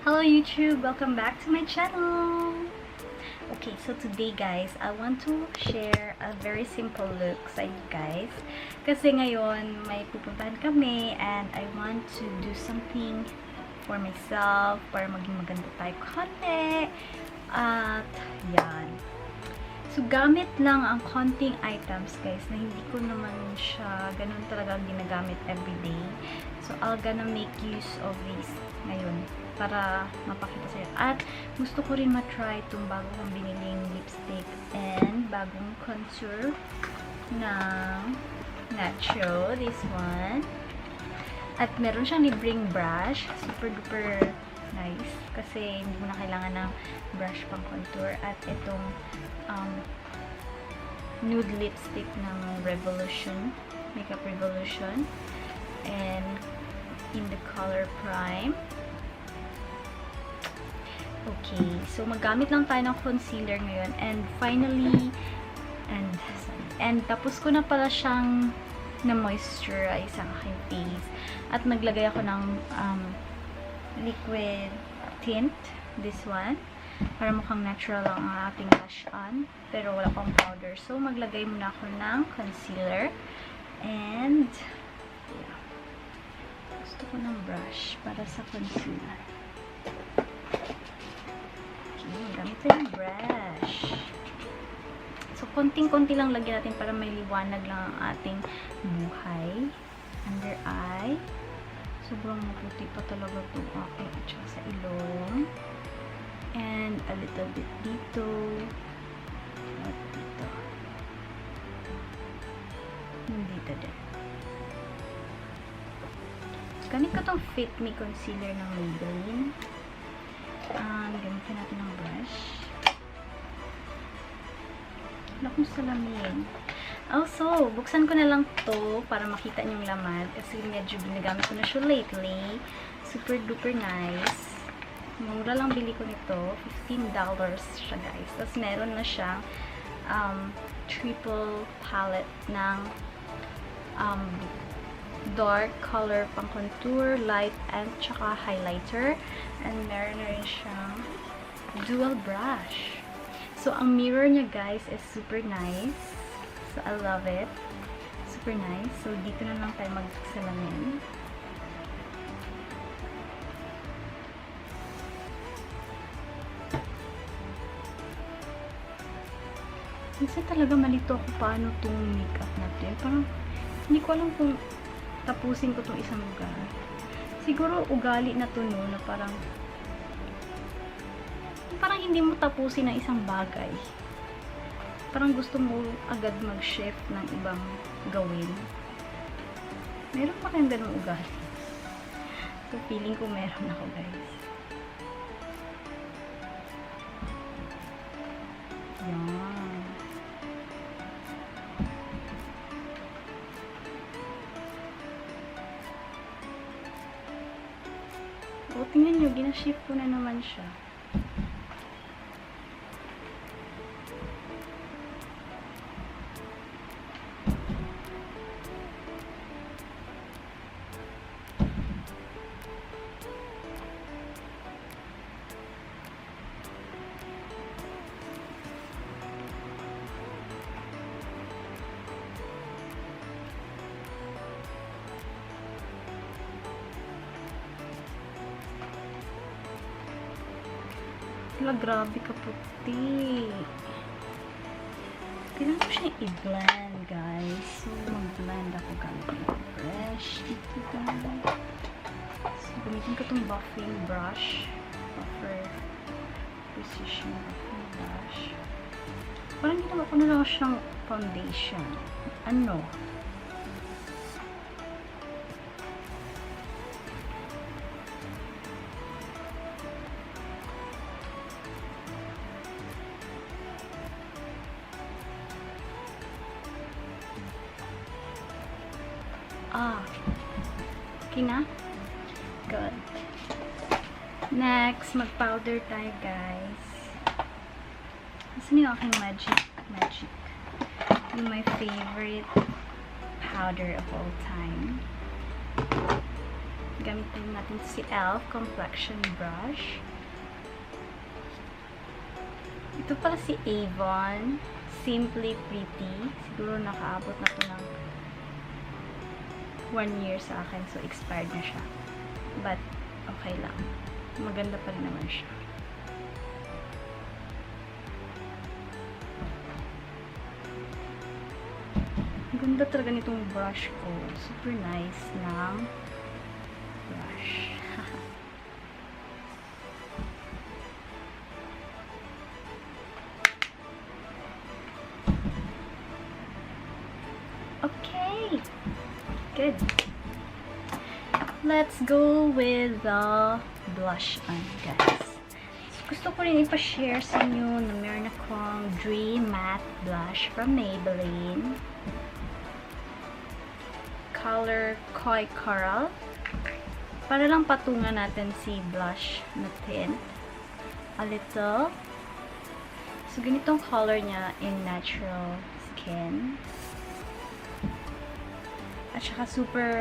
Hello YouTube! Welcome back to my channel! Okay, so today guys, I want to share a very simple look sa inyo guys. Kasi ngayon, may pupuntahan kami and I want to do something for myself para maging maganda tayo konti. At yan. So, gamit lang ang konting items guys na hindi ko naman siya ganun talaga ginagamit everyday. So, I'll gonna make use of this ngayon para mapakita sa'yo. At gusto ko rin matry itong bago kong biniling lipstick and bagong contour ng Nacho. This one. At meron siyang libreng brush. Super duper nice. Kasi hindi mo na kailangan ng brush pang contour. At itong nude lipstick ng Revolution. Makeup Revolution. And in the color Prime. Okay, so maggamit lang tayo ng concealer ngayon and finally and tapos ko na pala siyang na-moisturize ang aking face at naglagay ako ng liquid tint, this one, para mukhang natural lang ang ating blush on pero wala pang powder. So maglagay muna ako ng concealer and yeah, gusto ko ng brush para sa concealer. Gamit tayo yung brush. So, konting-konti lang lagyan natin para may liwanag lang ang ating buhay. Under eye. Sobrang maputi pa talaga ito aking at saka sa ilong. And a little bit dito. At dito. Dito din. Gamit ko itong Fit Me Concealer ng Maybelline. Gamitin natin ng brush. Wala kong salamin. Also, buksan ko na lang to para makita niyo yung laman. Kasi medyo ginagamit ko na siya lately. Super duper nice. Mura lang bili ko nito. $15 siya guys. Tapos meron na siyang triple palette ng dark color pang contour, light, and tsaka highlighter. And meron na rin siyang dual brush. So, ang mirror niya guys is super nice. So, I love it. Super nice. So, dito na lang tayo magsalamin. Minsan talaga malito ako paano itong makeup natin. Parang, hindi ko alam kung tapusin ko itong isang lugar. Siguro ugali na to no, na parang hindi mo tapusin ang isang bagay. Parang gusto mo agad mag-shift ng ibang gawin. Meron pa kayong ganung ugali. So, feeling ko meron ako guys. Yan. O, tingnan nyo, ginashift ko na naman siya. Wala, grabe ka puti. Kailangan ko siya i-blend, guys. So, mag-blend ako gamit yung brush. Dito, guys. So, gamitin ko itong buffing brush. Buffer precision buffing brush. Parang ginawa ko na lang siyang foundation. Ano? Okay na? Good. Next, mag-powder tayo, guys. Asan yung aking magic? Yung my favorite powder of all time. Gamitin natin si e.l.f. Complexion Brush. Ito pala si Avon. Simply Pretty. Siguro nakaabot na to ng 1 year sa akin. So, expired na siya. But, okay lang. Maganda pa rin naman siya. Ganda talaga nitong brush ko. Super nice ng brush. Okay. Good. Let's go with the blush on, guys. So, gusto ko rin ipa-share sa inyo na meron akong Dream Matte Blush from Maybelline. Color Koi Coral. Para lang patungan natin si blush na tint. A little. So, ganitong color niya in natural skin. At saka super,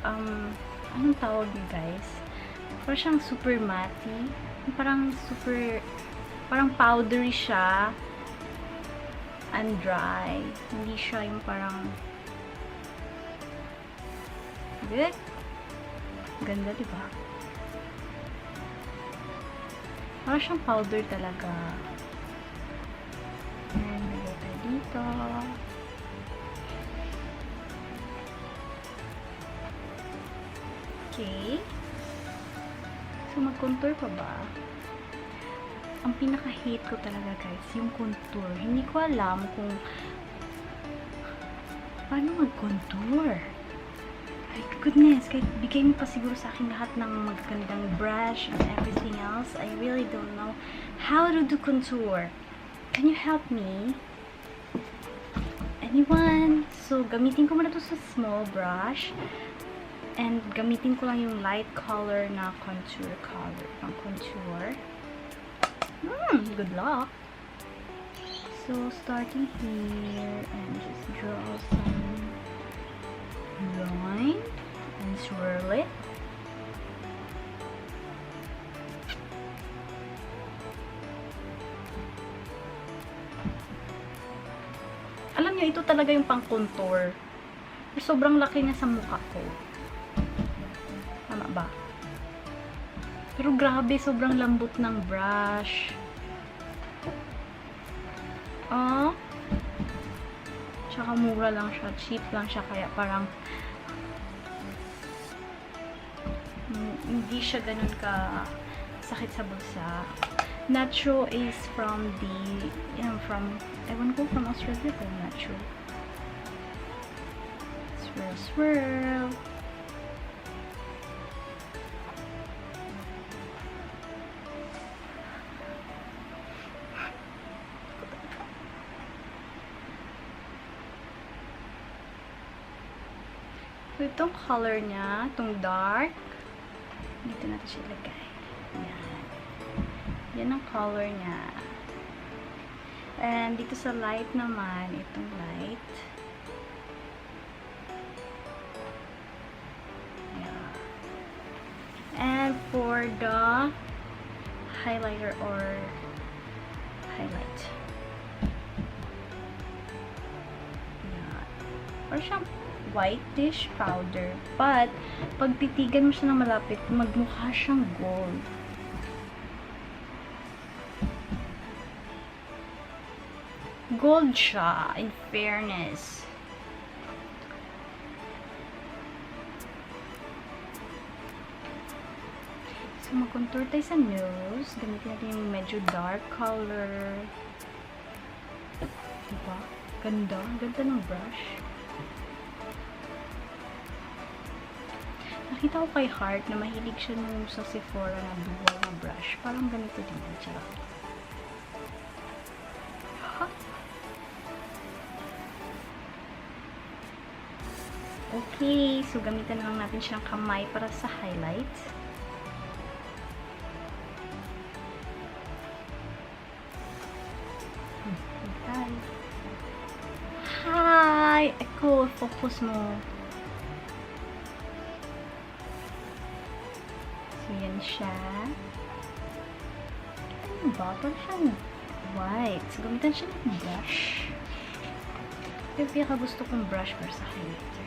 anong tawag niyo guys? Parang siyang super matte. Parang super, parang powdery siya. And dry. Hindi siya yung parang good. Ganda, diba? Parang siyang powder talaga. And lagay tayo dito. Okay. So, mag-contour pa ba? Ang pinaka-hate ko talaga, guys, yung contour. Hindi ko alam kung paano mag-contour. Ay, goodness, kahit bigay mo pa siguro sa akin lahat ng magagandang brush and everything else, I really don't know how to do contour. Can you help me? Anyone? So, gamitin ko muna to sa small brush. And gamitin ko lang yung light color na contour color. Ang contour. Good luck! So, starting here and just draw some line and swirl it. Alam nyo, ito talaga yung pang contour. Sobrang laki niya sa mukha ko. Tama ba? Pero grabe, sobrang lambot ng brush. Oh. Tsaka mura lang siya. Cheap lang siya. Kaya parang hindi siya ganun ka sakit sa bulsa. Natro is from the, from, ewan ko, from Australia ko, Natro. Swirl, swirl. So, itong color niya, itong dark, dito natin siya ilagay. Yan. Yan ang color niya. And dito sa light naman, itong light. Yan. And for the highlighter or highlight. Yan. Or siyang whitish powder. But, pag titigan mo siya ng malapit, magmukha siyang gold. Gold siya, in fairness. So, mag-contour tayo sa nose. Gamitin natin yung medyo dark color. Diba? Ganda. Ganda ng brush. Nakita ko kay Heart na mahilig siya nung sa Sephora na dual na brush. Parang ganito din. Charot. Okay. So, gamitan na lang natin siyang kamay para sa highlights. Hi! Echo, focus mo. siya. Ano ba? Parang siyang white. So, gamitan siya ng brush. Yung pinaka-gusto kong brush para sa highlighter.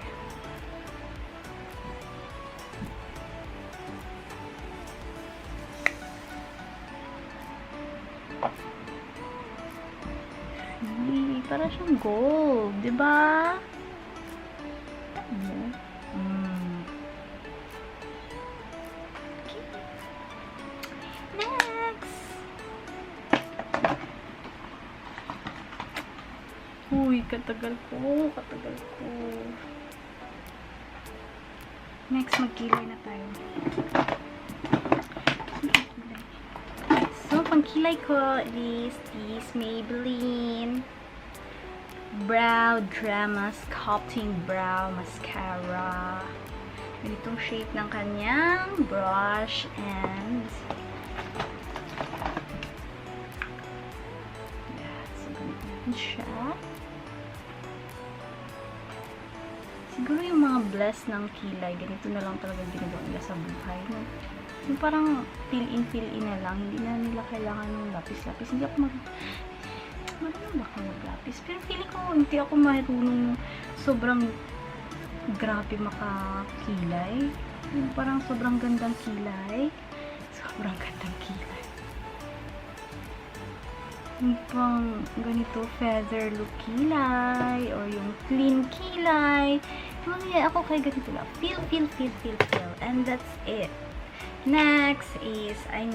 Parang siyang gold, diba? Okay. Next! Uy, katagal ko. Next, magkilay na tayo. So, pangkilay ko is this Maybelline Brow Drama Sculpting Brow Mascara. Ganitong shape ng kanyang brush and so ganito natin siya. Siguro yung mga bless ng kilay, ganito na lang talaga ginagawa nila sa buhay. No? Yung parang fill in na lang, hindi na nila kailangan ng lapis-lapis. Hindi ako marunong ba ako maglapis? Pero feeling ko, hindi ako marunong sobrang grabe makakilay. Yung parang sobrang gandang kilay. Sobrang gandang kilay. Yung pang ganito, feather look kilay, or yung clean kilay. Mga ako kay ganito lang. Feel. And that's it. Next is, I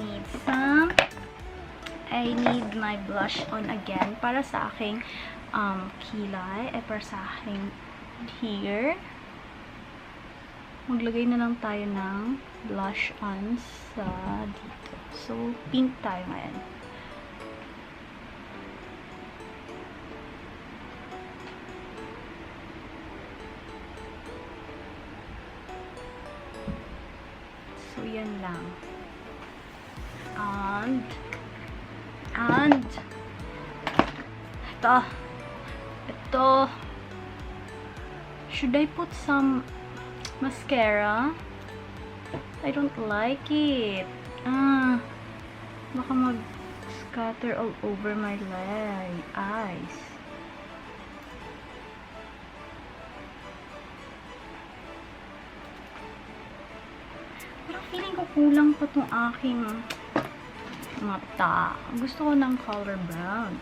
need my blush on again para sa aking kilay, para sa aking here. Maglagay na lang tayo ng blush on sa dito. So, pink tayo ngayon. So, yan lang. And ito, should I put some mascara? I don't like it. Baka mag-scatter all over my eyes. Parang feeling ko kulang pa tong aking mata. Gusto ko ng color brown.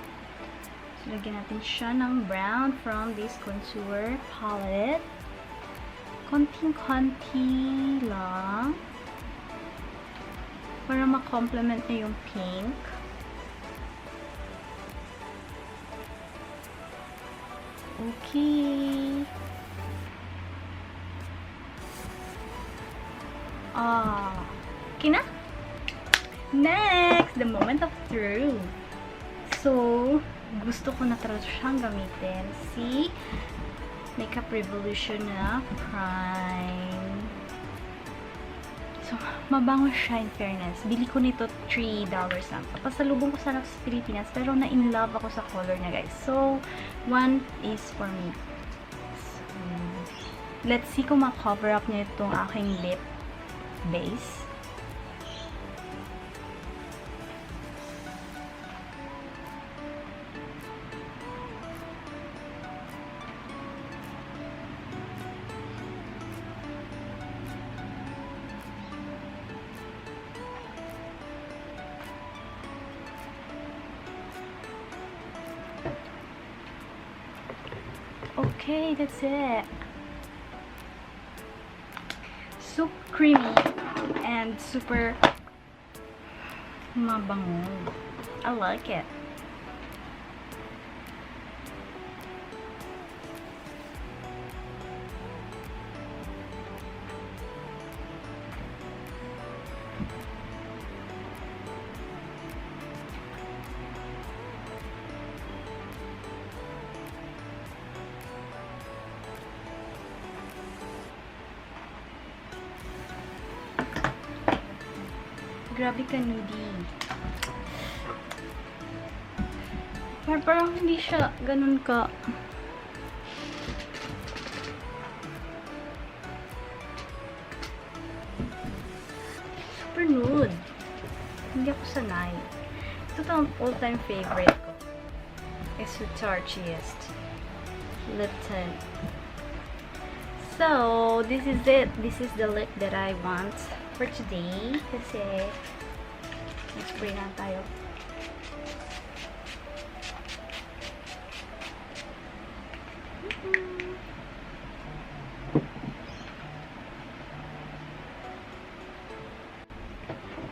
So, lagyan natin siya ng brown from this contour palette. Konting-konti lang. Para ma-complement na yung pink. Okay. Okay na? Next, the moment of truth. So, gusto ko na talaga siyang gamitin. Si Makeup Revolution na Prime. So, mabango siya in fairness. Bili ko nito $3 lang. Pasalubong ko sana sa Pilipinas, pero na-in-love ako sa color niya, guys. So, one is for me. So, let's see kung ma-cover up niya itong aking lip base. Okay, that's it. Super creamy and super mabango. I like it. Grabe ka, Nudie. Parang hindi siya ganun ka. Super nude. Hindi ako sanay. Ito ang all-time favorite ko. Is the Torchiest Lipton. So, this is it. This is the lip that I want for today. Kasi, spray na tayo.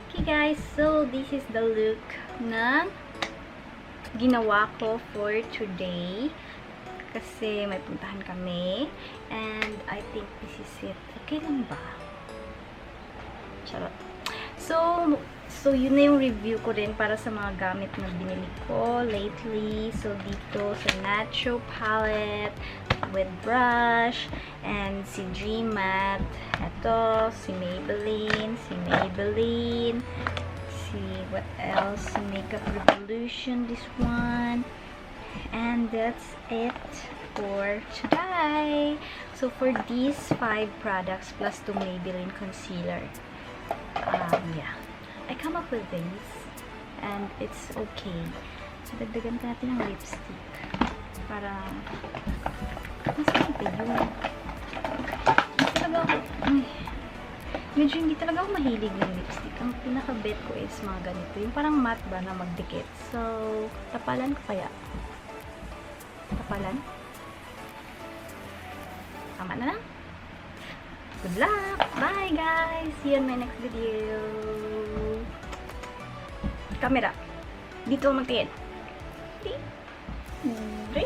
Okay guys, so this is the look na ginawa ko for today. Kasi may puntahan kami. And I think this is it. Okay lang ba? Charot. So yun na yung review ko din para sa mga gamit na binili ko lately. So, dito sa Nacho palette with brush and si GMAT. Ito, si Maybelline, si what else? Makeup Revolution, this one. And that's it for today. So, for these 5 products plus the Maybelline concealer, yeah, I come up with these and it's okay. So, dagdagan natin ng lipstick para masarap yun. Medyo hindi talaga ako mahilig ng lipstick. Ang pinaka-bet ko is mga ganito. Yung parang matte ba na magdikit. So, tapalan ko kaya. Tapalan. Tama na lang. Good luck! Bye guys! See you in my next video. Camera. Dito magtingin. 3,